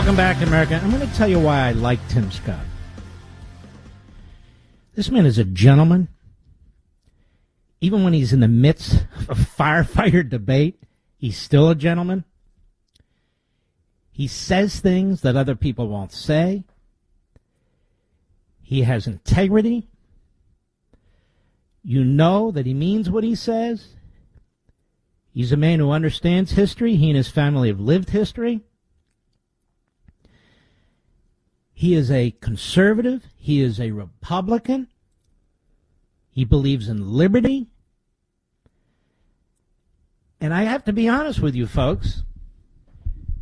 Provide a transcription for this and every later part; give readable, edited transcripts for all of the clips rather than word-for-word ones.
Welcome back, America. I'm going to tell you why I like Tim Scott. This man is a gentleman. Even when he's in the midst of a firefighter debate, he's still a gentleman. He says things that other people won't say. He has integrity. You know that he means what he says. He's a man who understands history. He and his family have lived history. He is a conservative. He is a Republican. He believes in liberty. And I have to be honest with you, folks.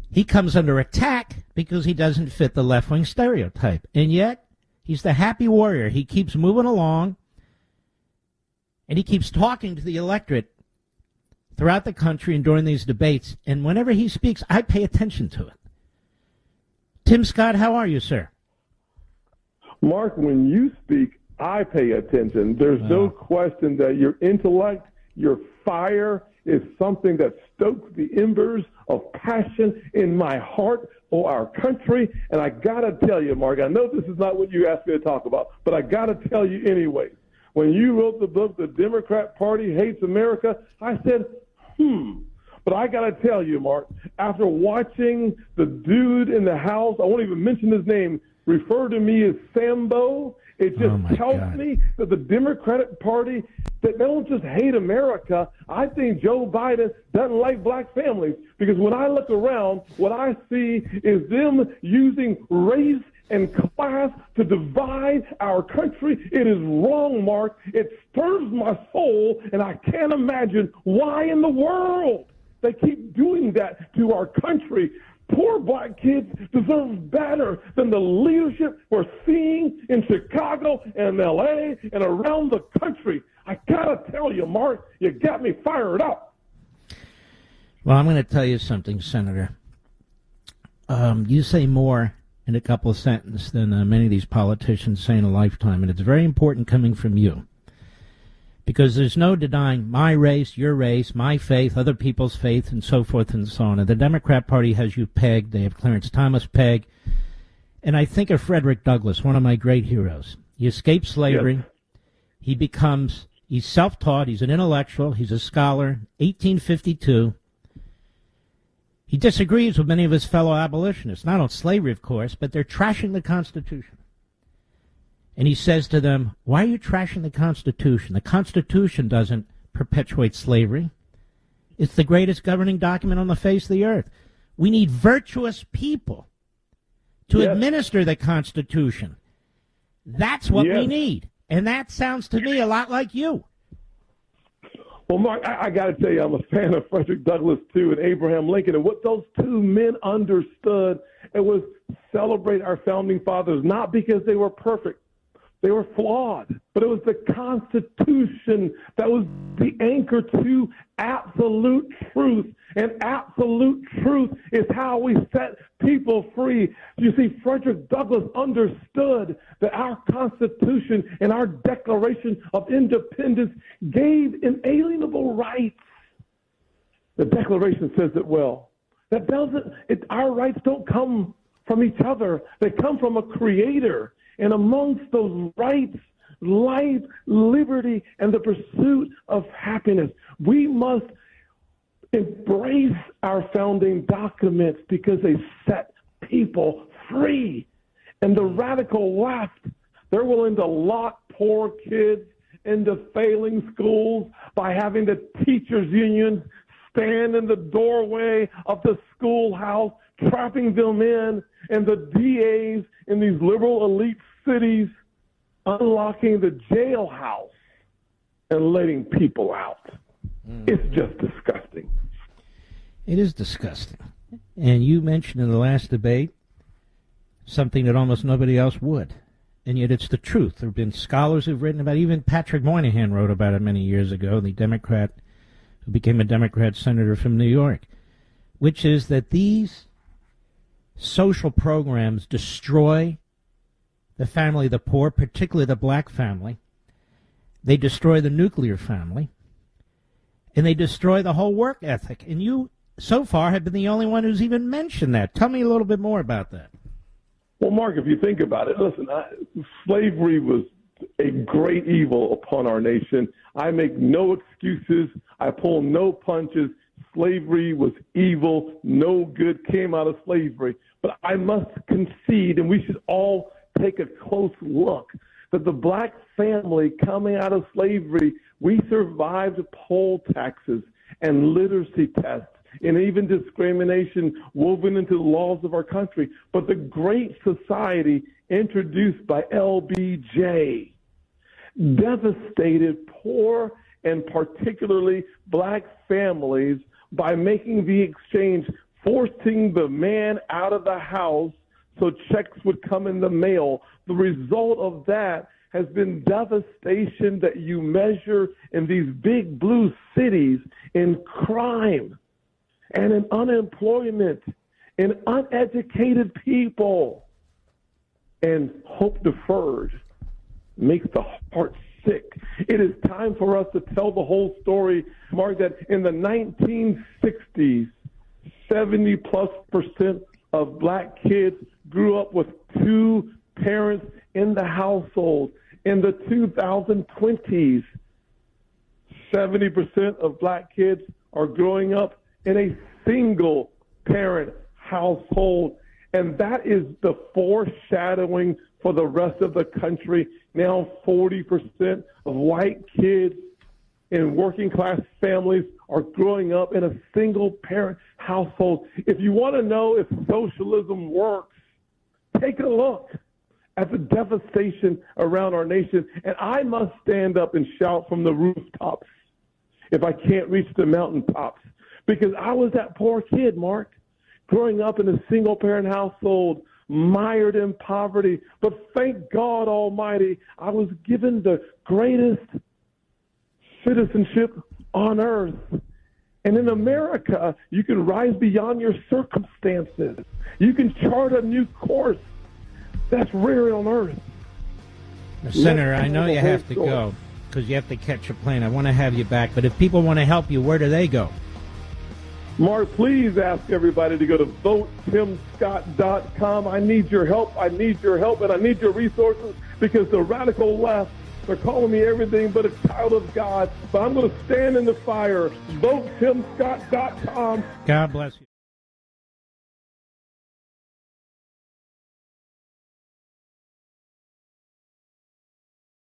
He comes under attack because he doesn't fit the left-wing stereotype. And yet, he's the happy warrior. He keeps moving along. And he keeps talking to the electorate throughout the country and during these debates. And whenever he speaks, I pay attention to it. Tim Scott, how are you, sir? Mark, when you speak, I pay attention. There's no question that your intellect, your fire is something that stokes the embers of passion in my heart for our country. And I got to tell you, Mark, I know this is not what you asked me to talk about, but I got to tell you anyway. When you wrote the book, The Democrat Party Hates America, I said, But I got to tell you, Mark, after watching the dude in the House, I won't even mention his name, refer to me as Sambo, it just tells me that the Democratic Party, that they don't just hate America. I think Joe Biden doesn't like black families, because when I look around, what I see is them using race and class to divide our country. It is wrong, Mark. It stirs my soul, and I can't imagine why in the world they keep doing that to our country. Poor black kids deserve better than the leadership we're seeing in Chicago and L.A. and around the country. I got to tell you, Mark, you got me fired up. Well, I'm going to tell you something, Senator. You say more in a couple of sentences than many of these politicians say in a lifetime, and it's very important coming from you. Because there's no denying my race, your race, my faith, other people's faith, and so forth and so on. And the Democrat Party has you pegged. They have Clarence Thomas pegged. And I think of Frederick Douglass, one of my great heroes. He escaped slavery. Yes. He's self-taught. He's an intellectual. He's a scholar. 1852. He disagrees with many of his fellow abolitionists, not on slavery, of course, but they're trashing the Constitution. And he says to them, why are you trashing the Constitution? The Constitution doesn't perpetuate slavery. It's the greatest governing document on the face of the earth. We need virtuous people to administer the Constitution. That's what we need. And that sounds to me a lot like you. Well, Mark, I got to tell you, I'm a fan of Frederick Douglass, too, and Abraham Lincoln. And what those two men understood, it was celebrate our founding fathers, not because they were perfect. They were flawed, but it was the Constitution that was the anchor to absolute truth. And absolute truth is how we set people free. You see, Frederick Douglass understood that our Constitution and our Declaration of Independence gave inalienable rights. The Declaration says it well. Our rights don't come from each other. They come from a creator. And amongst those rights, life, liberty, and the pursuit of happiness, we must embrace our founding documents because they set people free. And the radical left, they're willing to lock poor kids into failing schools by having the teachers' unions stand in the doorway of the schoolhouse, trapping them in, and the DAs in these liberal elite cities unlocking the jailhouse and letting people out. It's just disgusting. It is disgusting. And you mentioned in the last debate something that almost nobody else would. And yet it's the truth. There have been scholars who've written about it. Even Patrick Moynihan wrote about it many years ago, the Democrat who became a Democrat senator from New York, which is that these social programs destroy the family of the poor, particularly the black family. They destroy the nuclear family. And they destroy the whole work ethic. And you so far, have been the only one who's even mentioned that. Tell me a little bit more about that. Well, Mark, if you think about it, listen, slavery was a great evil upon our nation. I make no excuses. I pull no punches. Slavery was evil. No good came out of slavery. But I must concede, and we should all take a close look, that the black family coming out of slavery, we survived poll taxes and literacy tests and even discrimination woven into the laws of our country. But the Great Society, introduced by LBJ, devastated poor and particularly black families by making the exchange, forcing the man out of the house so checks would come in the mail. The result of that has been devastation that you measure in these big blue cities in crime and in unemployment, in uneducated people. And hope deferred makes the heart sick. It is time for us to tell the whole story, Mark, that in the 1960s, 70+% of black kids grew up with two parents in the household. In the 2020s, 70% of black kids are growing up in a single parent household. And that is the foreshadowing for the rest of the country. Now 40% of white kids in working class families are growing up in a single parent household. If you want to know if socialism works, take a look at the devastation around our nation. And I must stand up and shout from the rooftops if I can't reach the mountaintops, because I was that poor kid, Mark, growing up in a single parent household, mired in poverty. But thank God Almighty, I was given the greatest citizenship on earth. And in America, you can rise beyond your circumstances. You can chart a new course. That's rare on earth. Senator, I know you have to go because you have to catch a plane. I want to have you back. But if people want to help you, where do they go? Mark, please ask everybody to go to votetimscott.com. I need your help. I need your help, and I need your resources, because the radical left, they're calling me everything but a child of God. But I'm going to stand in the fire. Votetimscott.com. God bless you.